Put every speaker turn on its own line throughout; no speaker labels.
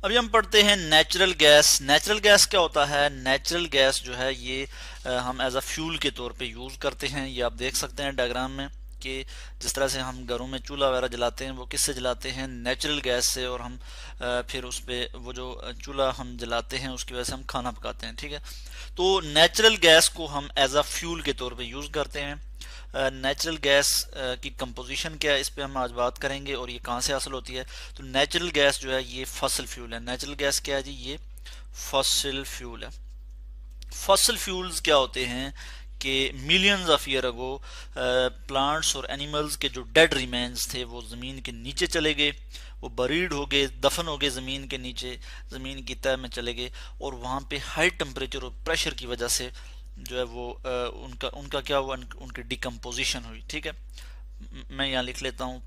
अभी हम पढ़ते हैं नेचुरल गैस। नेचुरल गैस क्या होता है? नेचुरल गैस जो है ये हम एज अ फ्यूल के तौर पे यूज़ करते हैं। ये आप देख सकते हैं डायग्राम में कि जिस तरह से हम घरों में चूल्हा वगैरह जलाते हैं वो किससे जलाते हैं? नेचुरल गैस से। और हम फिर उस पे वो जो चूल्हा हम जलाते हैं उसकी वजह से हम खाना पकाते हैं। ठीक है, तो नेचुरल गैस को हम एज अ फ्यूल के तौर पे यूज़ करते हैं। नेचुरल गैस की कंपोजिशन क्या है इस पे हम आज बात करेंगे और ये कहाँ से हासिल होती है। तो नेचुरल गैस जो है ये फॉसिल फ्यूल है। नेचुरल गैस क्या है जी? ये फॉसिल फ्यूल है। फॉसिल फ्यूल्स क्या होते हैं कि millions of year ago plants और एनिमल्स के जो डेड रिमेन्स थे वो ज़मीन के नीचे चले गए, वो बरीड हो गए, दफन हो गए ज़मीन के नीचे, ज़मीन की तह में चले गए। और वहाँ पे हाई टेम्परेचर और प्रेशर की वजह से जो है वो उनका उनका क्या हुआ? उनकी डिकम्पोजिशन हुई। ठीक है, मैं यहाँ लिख लेता हूँ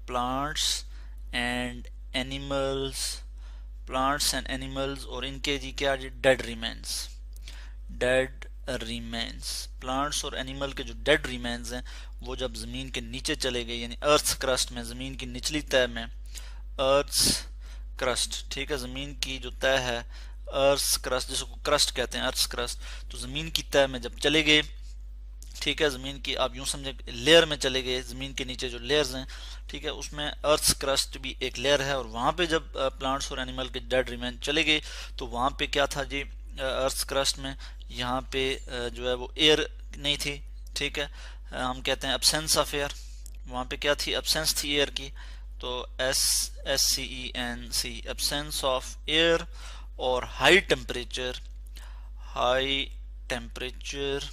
and animals plants and animals और इनके जी क्या जी? Dead remains. Dead remains, plants और एनिमल के जो डेड रिमेन्स हैं वो जब ज़मीन के नीचे चले गए, यानी अर्थ क्रस्ट में, ज़मीन की निचली तह में, अर्थ क्रस्ट, ठीक है, ज़मीन की जो तह है अर्थ क्रस्ट, जिसको क्रस्ट कहते हैं, अर्थ क्रस्ट, तो ज़मीन की तह में जब चले गए, ठीक है, ज़मीन की आप यूं समझे लेयर में चले गए, ज़मीन के नीचे जो लेयर्स हैं, ठीक है, उसमें अर्थ क्रस्ट भी एक लेयर है। और वहाँ पे जब प्लांट्स और एनिमल के डेड रिमेन चले गए तो वहाँ पे क्या था जी? अर्थ क्रस्ट में यहाँ पे जो है वो एयर नहीं थी। ठीक है, हम कहते हैं एब्सेंस ऑफ एयर। वहाँ पे क्या थी? एब्सेंस थी एयर की। तो SCENC, एब्सेंस ऑफ एयर और high temperature, high temperature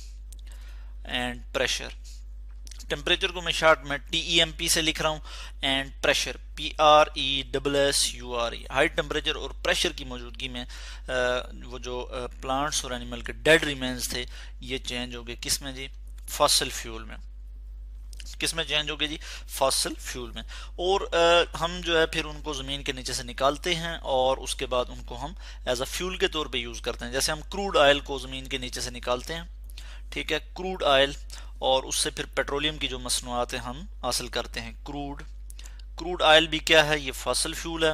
and pressure. Temperature को मैं शॉर्ट में TEMP से लिख रहा हूँ and pressure PRESSURE। High temperature और प्रेशर की मौजूदगी में वो जो प्लांट्स और एनिमल के डेड रिमेन्स थे ये चेंज हो गए किस में जी? फॉसिल फ्यूल में। किस में चेंज हो गए जी? फॉसिल फ्यूल में। और हम जो है फिर उनको ज़मीन के नीचे से निकालते हैं और उसके बाद उनको हम एज अ फ्यूल के तौर पे यूज़ करते हैं। जैसे हम क्रूड ऑयल को ज़मीन के नीचे से निकालते हैं, ठीक है, क्रूड ऑयल, और उससे फिर पेट्रोलियम की जो मसनूआत हम हासिल करते हैं। क्रूड ऑयल भी क्या है? ये फॉसिल फ्यूल है।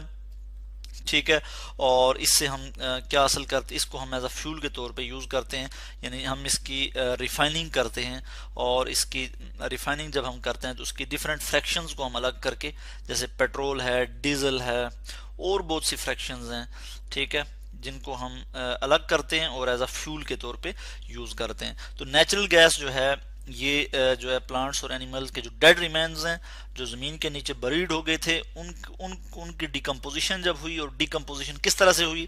ठीक है, और इससे हम क्या हासिल करते हैं? इसको हम एज अ फ्यूल के तौर पे यूज़ करते हैं, यानी हम इसकी रिफाइनिंग करते हैं। और इसकी रिफाइनिंग जब हम करते हैं तो उसकी डिफरेंट फ्रैक्शंस को हम अलग करके, जैसे पेट्रोल है, डीजल है, और बहुत सी फ्रैक्शंस हैं, ठीक है, जिनको हम अलग करते हैं और एज अ फ्यूल के तौर पे यूज़ करते हैं। तो नेचुरल गैस जो है ये जो है प्लांट्स और एनिमल्स के जो डेड रिमेन्स हैं जो ज़मीन के नीचे बरीड हो गए थे उनकी डिकम्पोजिशन जब हुई, और डिकम्पोजिशन किस तरह से हुई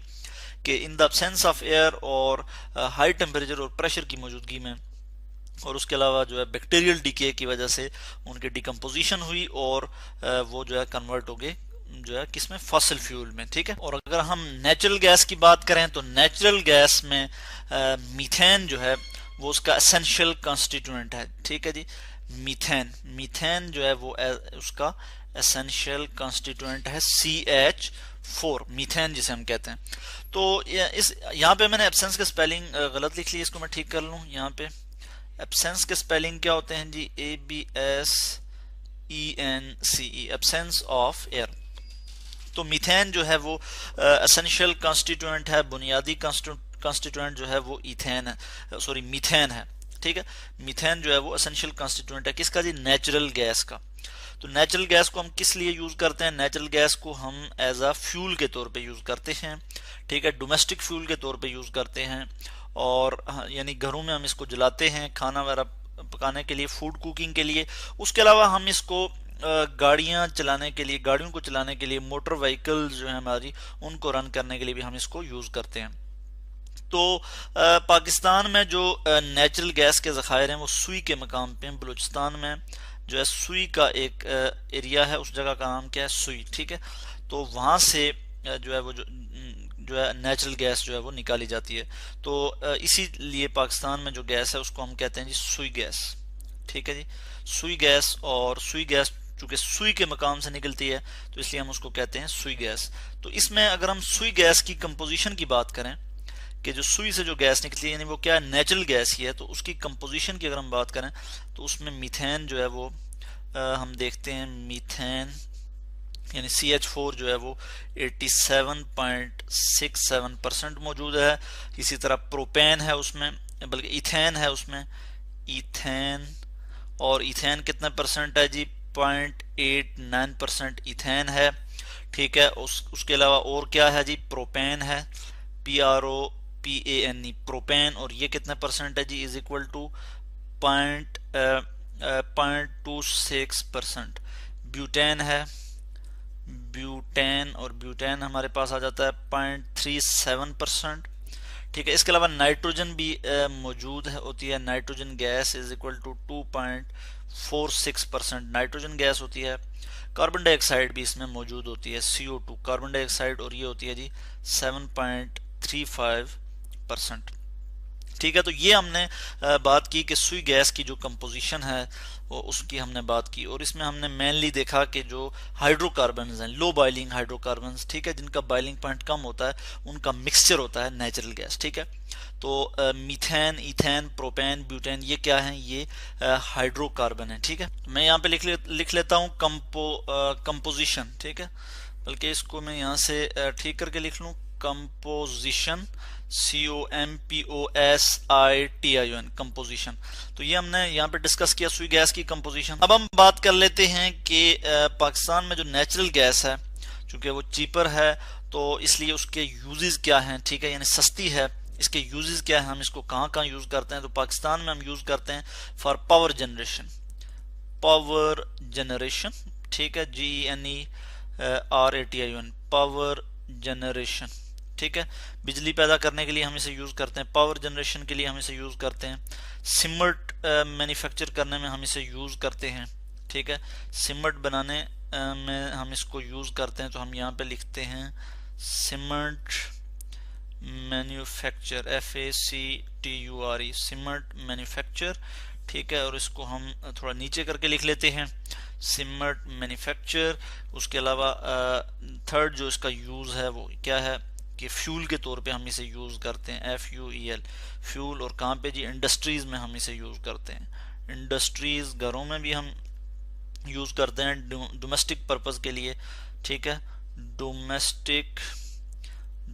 कि in the absence of air और हाई टेम्परेचर और प्रेशर की मौजूदगी में, और उसके अलावा जो है बैक्टीरियल डीके की वजह से उनकी डिकम्पोजिशन हुई और वो जो है कन्वर्ट हो गए जो है किसमें? फॉसिल फ्यूल में। ठीक है, और अगर हम नेचुरल गैस की बात करें तो नेचुरल गैस में मीथेन जो है वो उसका एसेंशियल कॉन्स्टिट्यूएंट है। ठीक है जी, मीथेन जो है वो उसका एसेंशियल कॉन्स्टिट्यूएंट है CH4, मीथेन जिसे हम कहते हैं। तो इस यहाँ पे मैंने एब्सेंस के स्पेलिंग गलत लिख ली, इसको मैं ठीक कर लूँ। यहाँ पे एब्सेंस के स्पेलिंग क्या होते हैं जी? ABSENCE, absence of air. तो मीथेन जो है वो एसेंशियल कॉन्स्टिट्यूएंट है, बुनियादी कॉन्स्टिट्यूएंट जो है वो ईथेन है, सॉरी मीथेन है। ठीक है, मीथेन जो है वो एसेंशियल कॉन्स्टिट्यूएंट है किसका जी? नेचुरल गैस का। तो नेचुरल गैस को हम किस लिए यूज करते हैं? नेचुरल गैस को हम एज अ फ्यूल के तौर पे यूज करते हैं। ठीक है, डोमेस्टिक फ्यूल के तौर पे यूज करते हैं, और यानी घरों में हम इसको जलाते हैं खाना वगैरह पकाने के लिए, फूड कुकिंग के लिए। उसके अलावा हम इसको गाड़ियां चलाने के लिए, गाड़ियों को चलाने के लिए, मोटर व्हीकल्स जो है हमारी उनको रन करने के लिए भी हम इसको यूज करते हैं। तो पाकिस्तान में जो नेचुरल गैस के ज़खायर हैं वो सुई के मकाम पे हैं। बलूचिस्तान में जो है सुई का एक एरिया है, उस जगह का नाम क्या है? सुई। ठीक है, तो वहाँ से जो है वो जो है नेचुरल गैस जो है वो निकाली जाती है। तो इसीलिए पाकिस्तान में जो गैस है उसको हम कहते हैं जी सुई गैस। ठीक है जी, सुई गैस। और सुई गैस चूंकि सुई के मकाम से निकलती है तो इसलिए हम उसको कहते हैं सुई गैस। तो इसमें अगर हम सुई गैस की कंपोजिशन की बात करें कि जो सुई से जो गैस निकलती है, यानी वो क्या है? नेचुरल गैस ही है, तो उसकी कंपोजिशन की अगर हम बात करें तो उसमें मीथेन जो है वो हम देखते हैं मीथेन यानी CH4 जो है वो 87.67% मौजूद है। इसी तरह प्रोपेन है उसमें, बल्कि इथेन है उसमें, इथेन, और इथेन कितने परसेंट है जी, 0.89% इथेन है। ठीक है, उसके अलावा और क्या है जी, प्रोपेन है, PROPANE, प्रोपेन, और ये कितने परसेंट है जी, इज इक्वल टू 0.26%। ब्यूटेन है, ब्यूटेन, और ब्यूटेन हमारे पास आ जाता है 0.37%। ठीक है, इसके अलावा नाइट्रोजन भी मौजूद होती है, nitrogen gas is equal to 2.46% nitrogen gas होती है। कार्बन डाइऑक्साइड भी इसमें मौजूद होती है, CO2 कार्बन डाइऑक्साइड, और ये होती है जी 7.35%। ठीक है, तो ये हमने बात की कि सुई गैस की जो कंपोजिशन है वो उसकी हमने बात की, और इसमें हमने मेनली देखा कि जो हाइड्रोकार्बन्स हैं, लो बॉइलिंग हाइड्रोकार्बन्स, ठीक है, जिनका बॉइलिंग पॉइंट कम होता है, उनका मिक्सचर होता है नेचुरल गैस। ठीक है, तो मीथेन, इथेन, प्रोपेन, ब्यूटेन, ये क्या है, ये हाइड्रोकार्बन है। ठीक है, मैं यहाँ पे लिख लेता हूँ कंपोजिशन। ठीक है, बल्कि इसको मैं यहाँ से ठीक करके लिख लूँ, कंपोजिशन, COMPOSITION, कंपोजिशन। तो ये हमने यहाँ पे डिस्कस किया सुई गैस की कंपोजिशन। अब हम बात कर लेते हैं कि पाकिस्तान में जो नेचुरल गैस है, चूंकि वो चीपर है, तो इसलिए उसके यूजेस क्या हैं। ठीक है, यानी सस्ती है, इसके यूजेस क्या है, हम इसको कहाँ कहाँ यूज करते हैं। तो पाकिस्तान में हम यूज करते हैं for power generation, power generation. ठीक है, GENERATION, पावर जनरेशन। ठीक है, बिजली पैदा करने के लिए हम इसे यूज करते हैं, पावर जनरेशन के लिए हम इसे यूज करते हैं, सीमेंट मैन्युफैक्चर करने में हम इसे यूज करते हैं। ठीक है, सीमेंट बनाने में हम इसको यूज करते हैं, तो हम यहाँ पे लिखते हैं cement manufacture, FACTURE, cement manufacture. ठीक है, और इसको हम थोड़ा नीचे करके लिख लेते हैं, सीमेंट मैन्युफैक्चर। उसके अलावा थर्ड जो इसका यूज है वो क्या है कि फ्यूल के तौर पे हम इसे यूज करते हैं, FUEL, फ्यूल। और कहाँ पे जी, इंडस्ट्रीज में हम इसे यूज करते हैं, इंडस्ट्रीज, घरों में भी हम यूज करते हैं डोमेस्टिक पर्पस के लिए। ठीक है,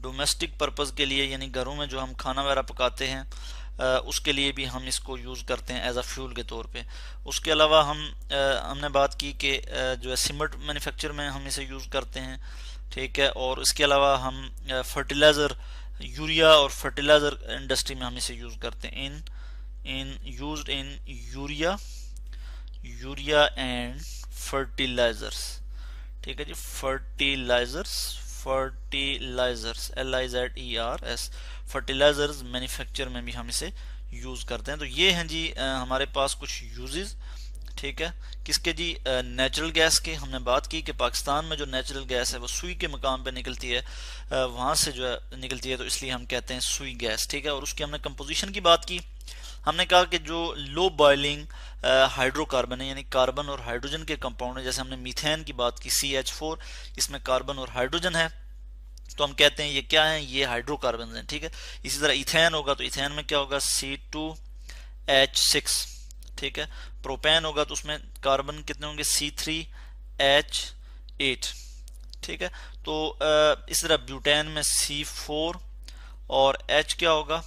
डोमेस्टिक पर्पस के लिए, यानी घरों में जो हम खाना वगैरह पकाते हैं उसके लिए भी हम इसको यूज़ करते हैं एज अ फ्यूल के तौर पे। उसके अलावा हमने बात की कि जो है सीमेंट मैन्युफैक्चर में हम इसे यूज़ करते हैं। ठीक है, और इसके अलावा हम फर्टिलाइज़र, यूरिया और फर्टिलाइज़र इंडस्ट्री में हम इसे यूज़ करते हैं, इन यूरिया एंड फर्टिलाइजर्स। ठीक है जी, फर्टिलाइजर्स, LIZERS, फर्टिलाइजर्स मैन्युफैक्चर में भी हम इसे यूज करते हैं। तो ये हैं जी हमारे पास कुछ यूजेस। ठीक है, किसके जी, नेचुरल गैस के। हमने बात की कि पाकिस्तान में जो नेचुरल गैस है वो सुई के मकाम पे निकलती है, वहां से जो है निकलती है, तो इसलिए हम कहते हैं सुई गैस। ठीक है, और उसकी हमने कंपोजिशन की बात की। हमने कहा कि जो लो बॉइलिंग हाइड्रोकार्बन है, यानी कार्बन और हाइड्रोजन के कंपाउंड है, जैसे हमने मीथेन की बात की, CH4, इसमें कार्बन और हाइड्रोजन है, तो हम कहते हैं ये क्या है, ये हाइड्रोकार्बन हैं। ठीक है, इसी तरह इथेन होगा तो इथेन में क्या होगा, C2H6। ठीक है, प्रोपेन होगा तो उसमें कार्बन कितने होंगे, C3H8। ठीक है, तो इस तरह ब्यूटेन में C4 और H क्या होगा,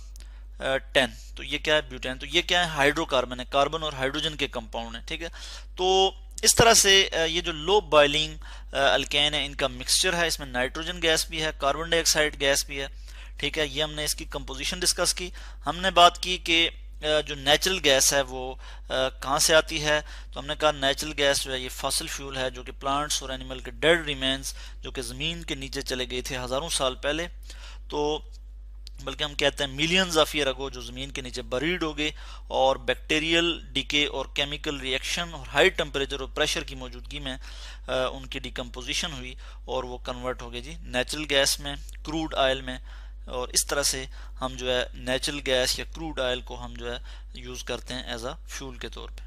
10। तो ये क्या है, ब्यूटेन। तो ये क्या है, हाइड्रोकार्बन है, कार्बन और हाइड्रोजन के कंपाउंड है। ठीक है, तो इस तरह से ये जो लो बॉइलिंग अल्केन है, इनका मिक्सचर है, इसमें नाइट्रोजन गैस भी है, कार्बन डाइऑक्साइड गैस भी है। ठीक है, ये हमने इसकी कंपोजिशन डिस्कस की। हमने बात की कि जो नेचुरल गैस है वो कहाँ से आती है। तो हमने कहा नेचुरल गैस जो है ये फॉसिल फ्यूल है, जो कि प्लांट्स और एनिमल के डेड रिमेन्स, जो कि ज़मीन के नीचे चले गए थे हज़ारों साल पहले, तो बल्कि हम कहते हैं मिलियंस ऑफ ईयर अगो, जो ज़मीन के नीचे बरीड हो गए, और बैक्टीरियल डिके और केमिकल रिएक्शन और हाई टेम्परेचर और प्रेशर की मौजूदगी में उनकी डिकम्पोजिशन हुई और वो कन्वर्ट हो गए जी नेचुरल गैस में, क्रूड ऑयल में। और इस तरह से हम जो है नेचुरल गैस या क्रूड ऑयल को हम जो है यूज़ करते हैं एज अ फ्यूल के तौर पे।